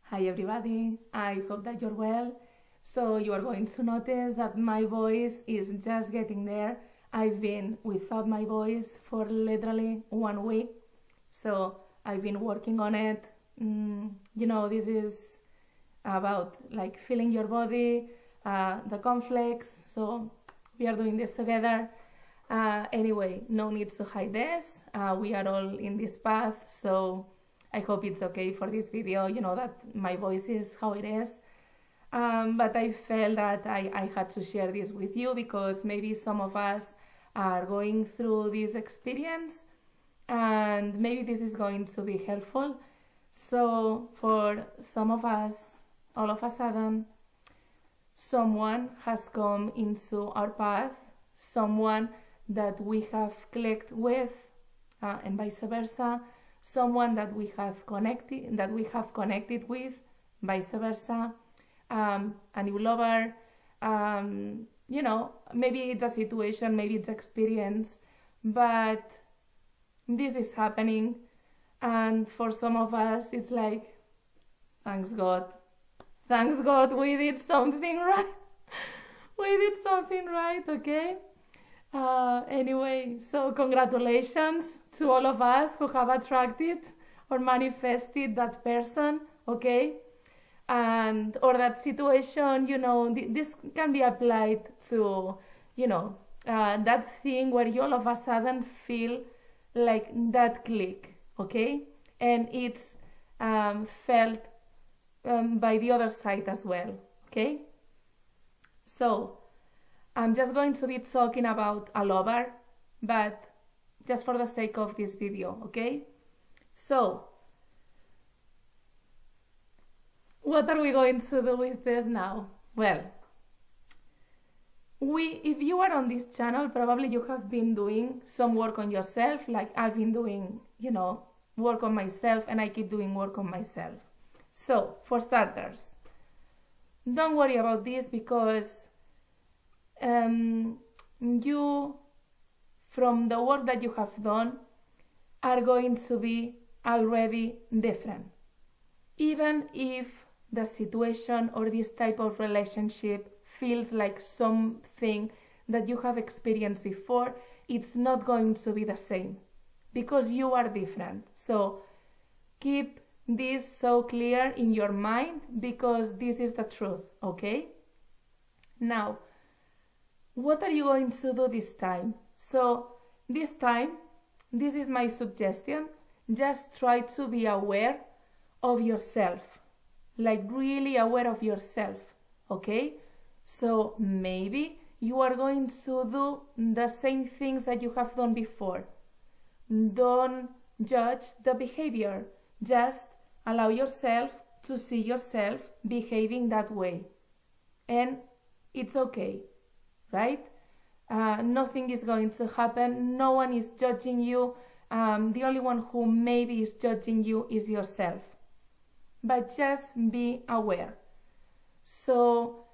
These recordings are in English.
Hi everybody, I hope that you're well. So you are going to notice that my voice is just getting there. I've been without my voice for literally 1 week. So I've been working on it. This is about like feeling your body, the conflicts. So we are doing this together. Anyway, no need to hide this. We are all in this path. So I hope it's okay for this video, that my voice is how it is. But I felt that I had to share this with you because maybe some of us are going through this experience and maybe this is going to be helpful. So for some of us, all of a sudden, someone has come into our path, someone that we have clicked with, and vice versa. Someone that we have connected with, vice versa, a new lover, maybe it's a situation, maybe it's experience, but this is happening, and for some of us, it's like, thanks God, we did something right, okay? Anyway, so congratulations to all of us who have attracted or manifested that person, okay? And or that situation, this can be applied to, that thing where you all of a sudden feel like that click, okay? And it's felt by the other side as well, okay? So I'm just going to be talking about a lover, but just for the sake of this video, okay? So, what are we going to do with this now? Well, if you are on this channel, probably you have been doing some work on yourself, like I've been doing, work on myself, and I keep doing work on myself. So, for starters, don't worry about this because you, from the work that you have done, are going to be already different. Even if the situation or this type of relationship feels like something that you have experienced before, it's not going to be the same because you are different. So keep this so clear in your mind because this is the truth, okay? Now, what are you going to do this time? So this time, this is my suggestion, just try to be aware of yourself, like really aware of yourself, okay? So maybe you are going to do the same things that you have done before. Don't judge the behavior, just allow yourself to see yourself behaving that way. And it's okay. Right? Nothing is going to happen. No one is judging you. The only one who maybe is judging you is yourself. But just be aware. So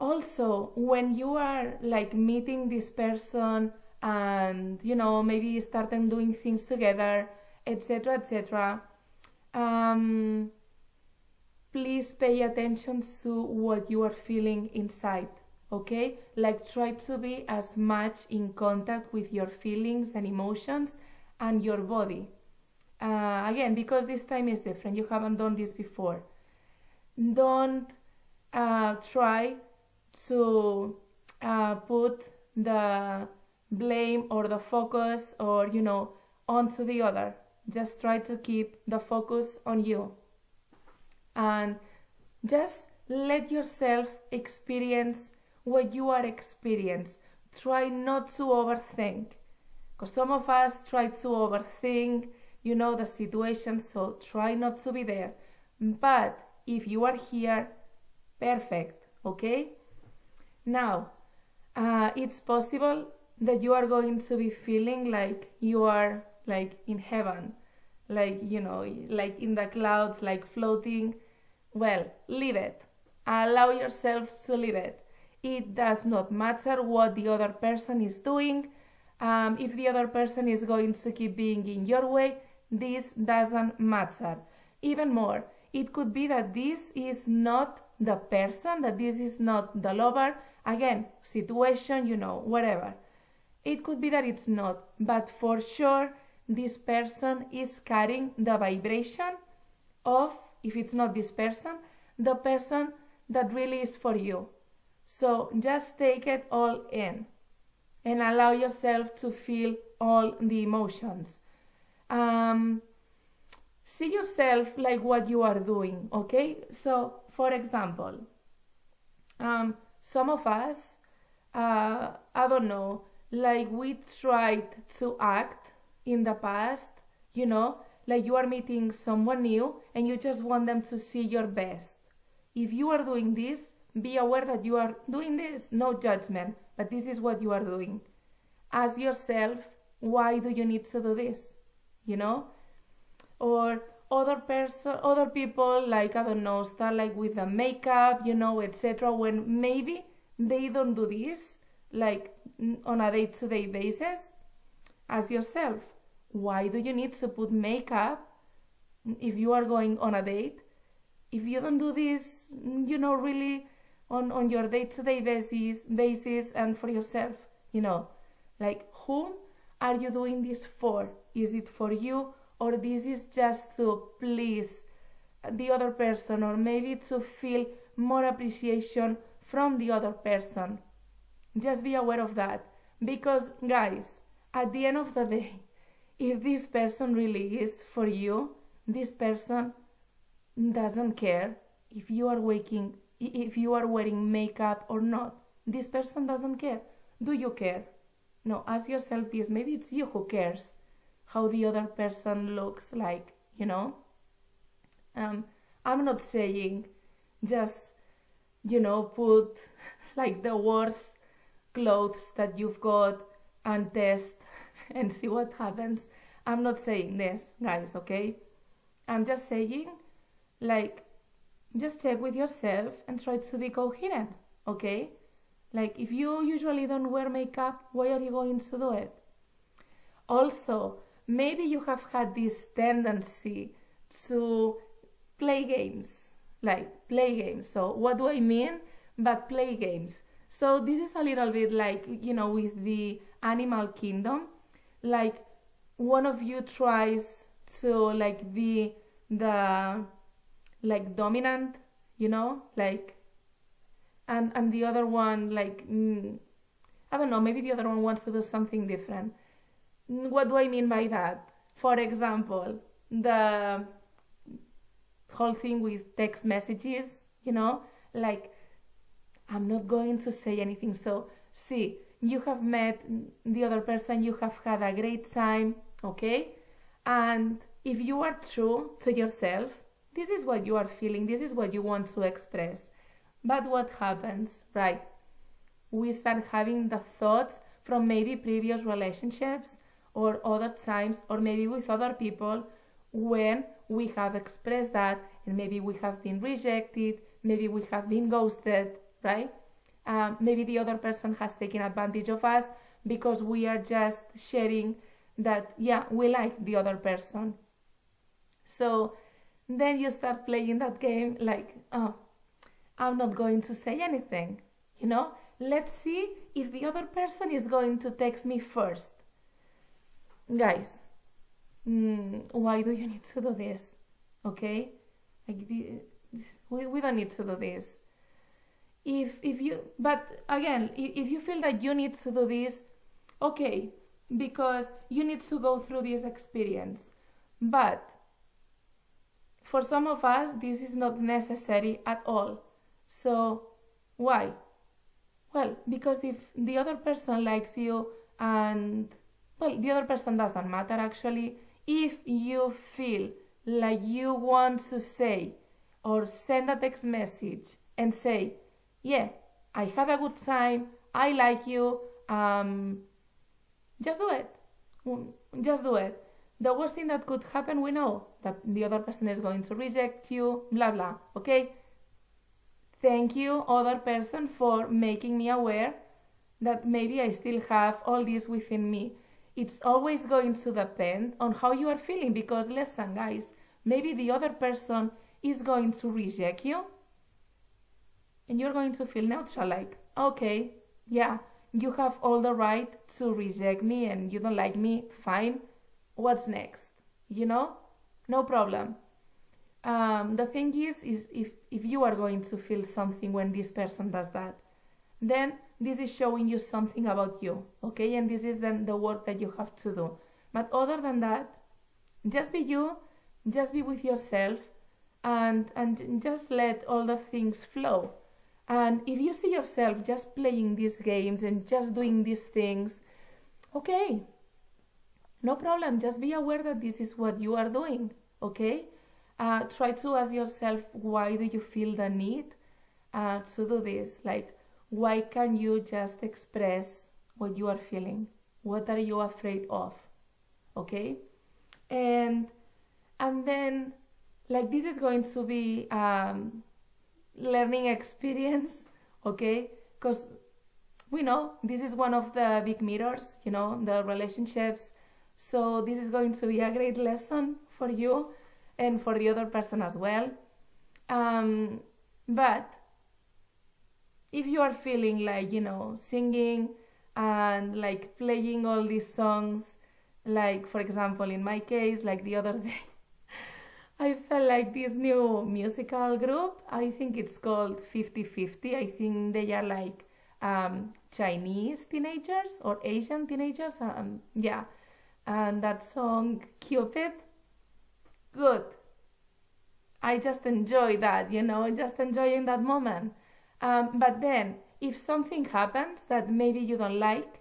also when you are like meeting this person and maybe starting doing things together, etc., please pay attention to what you are feeling inside. Okay, like try to be as much in contact with your feelings and emotions and your body. Again, because this time is different, you haven't done this before. Don't try to put the blame or the focus or, onto the other. Just try to keep the focus on you. And just let yourself experience what you are experiencing. Try not to overthink, because some of us try to overthink, the situation, so try not to be there. But if you are here, perfect, okay? Now, it's possible that you are going to be feeling like you are like in heaven, like, like in the clouds, like floating. Well, leave it. Allow yourself to leave it. It does not matter what the other person is doing. If the other person is going to keep being in your way, this doesn't matter. Even more, it could be that this is not the person, that this is not the lover. Again, situation, whatever. It could be that it's not, but for sure, this person is carrying the vibration of, if it's not this person, the person that really is for you. So just take it all in and allow yourself to feel all the emotions. See yourself like what you are doing, okay? So, for example, some of us, I don't know, like we tried to act in the past, like you are meeting someone new and you just want them to see your best. If you are doing this, be aware that you are doing this, no judgment, but this is what you are doing. Ask yourself, why do you need to do this? Or other people, like, I don't know, start like with the makeup, etc. When maybe they don't do this, like on a day-to-day basis. Ask yourself, why do you need to put makeup if you are going on a date? If you don't do this, really on your day-to-day basis and for yourself, like whom are you doing this for? Is it for you, or this is just to please the other person, or maybe to feel more appreciation from the other person? Just be aware of that, because guys, at the end of the day, if this person really is for you, this person doesn't care if you are wearing makeup or not. This person doesn't care. Do you care? No, ask yourself this. Maybe it's you who cares how the other person looks like, I'm not saying just, put like the worst clothes that you've got and test and see what happens. I'm not saying this, guys, okay? I'm just saying, like, just check with yourself and try to be coherent, okay? Like, if you usually don't wear makeup, why are you going to do it? Also, maybe you have had this tendency to play games. So what do I mean? But play games. So this is a little bit like, with the animal kingdom. Like, one of you tries to, like, be the, like, dominant, and the other one, like, I don't know, maybe the other one wants to do something different. What do I mean by that? For example, the whole thing with text messages, like, I'm not going to say anything. So, see, you have met the other person, you have had a great time, okay? And if you are true to yourself, this is what you are feeling, this is what you want to express. But what happens, right? We start having the thoughts from maybe previous relationships or other times, or maybe with other people, when we have expressed that, and maybe we have been rejected, maybe we have been ghosted, right? Maybe the other person has taken advantage of us because we are just sharing that, yeah, we like the other person. So then you start playing that game like, oh, I'm not going to say anything, Let's see if the other person is going to text me first. Guys, why do you need to do this? Okay? Like, we don't need to do this. But again, if you feel that you need to do this, okay, because you need to go through this experience. But for some of us, this is not necessary at all. So why? Well, because if the other person likes you and, well, the other person doesn't matter actually. If you feel like you want to say or send a text message and say, yeah, I had a good time, I like you, just do it. Just do it. The worst thing that could happen, we know that the other person is going to reject you, blah, blah, okay? Thank you, other person, for making me aware that maybe I still have all this within me. It's always going to depend on how you are feeling, because listen, guys, maybe the other person is going to reject you, and you're going to feel neutral, like, okay, yeah, you have all the right to reject me and you don't like me, fine, what's next? You know, no problem. The thing is if you are going to feel something when this person does that, then this is showing you something about you, okay? And this is then the work that you have to do. But other than that, just be you, just be with yourself, and just let all the things flow. And if you see yourself just playing these games and just doing these things, okay, no problem. Just be aware that this is what you are doing, okay? Try to ask yourself, why do you feel the need to do this? Like, why can't you just express what you are feeling? What are you afraid of? Okay? And then, like, this is going to be learning experience, okay? Because we know this is one of the big mirrors, you know, the relationships. So this is going to be a great lesson for you and for the other person as well. But if you are feeling like, you know, singing and like playing all these songs, like for example in my case, like the other day, I felt like this new musical group, I think it's called Pi프티피프티. I think they are like Chinese teenagers or Asian teenagers, yeah. And that song, Cupid, good. I just enjoy that, you know, just enjoying that moment. But then, if something happens that maybe you don't like,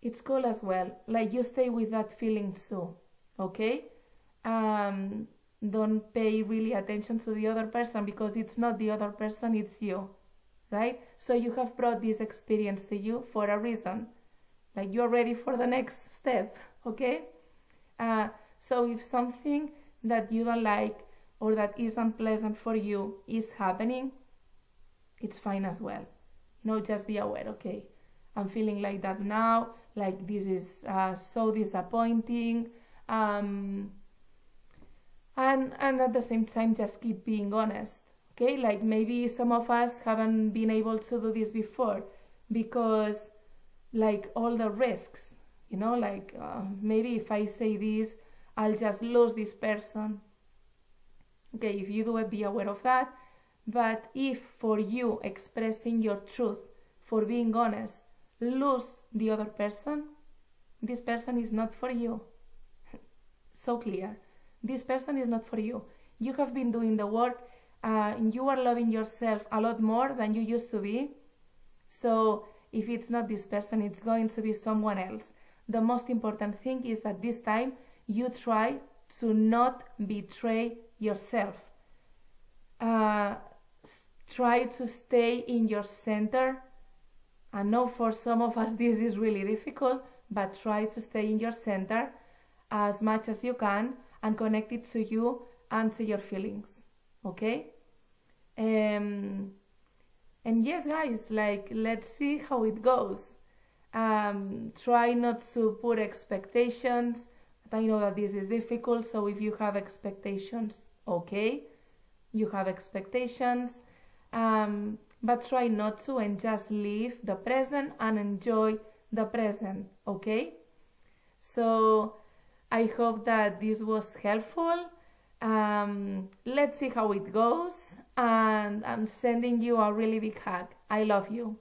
it's cool as well. Like, you stay with that feeling too, okay? Don't pay really attention to the other person, because it's not the other person, it's you, right? So you have brought this experience to you for a reason. Like, you're ready for the next step, okay? So if something that you don't like or that is unpleasant for you is happening, it's fine as well. You know, just be aware, okay? I'm feeling like that now, like this is so disappointing. And at the same time, just keep being honest, okay? Like, maybe some of us haven't been able to do this before because, like, all the risks, you know, like maybe if I say this, I'll just lose this person. Okay, if you do it, be aware of that. But if for you expressing your truth, for being honest, lose the other person, this person is not for you. So clear. This person is not for you. You have been doing the work. You are loving yourself a lot more than you used to be. So if it's not this person, it's going to be someone else. The most important thing is that this time you try to not betray yourself. Try to stay in your center. I know for some of us this is really difficult, but try to stay in your center as much as you can and connect it to you and to your feelings, okay? And yes, guys, like, let's see how it goes. Try not to put expectations. But I know that this is difficult, so if you have expectations, okay, you have expectations. But try not to, and just live the present and enjoy the present, okay? So I hope that this was helpful. Let's see how it goes, and I'm sending you a really big hug. I love you.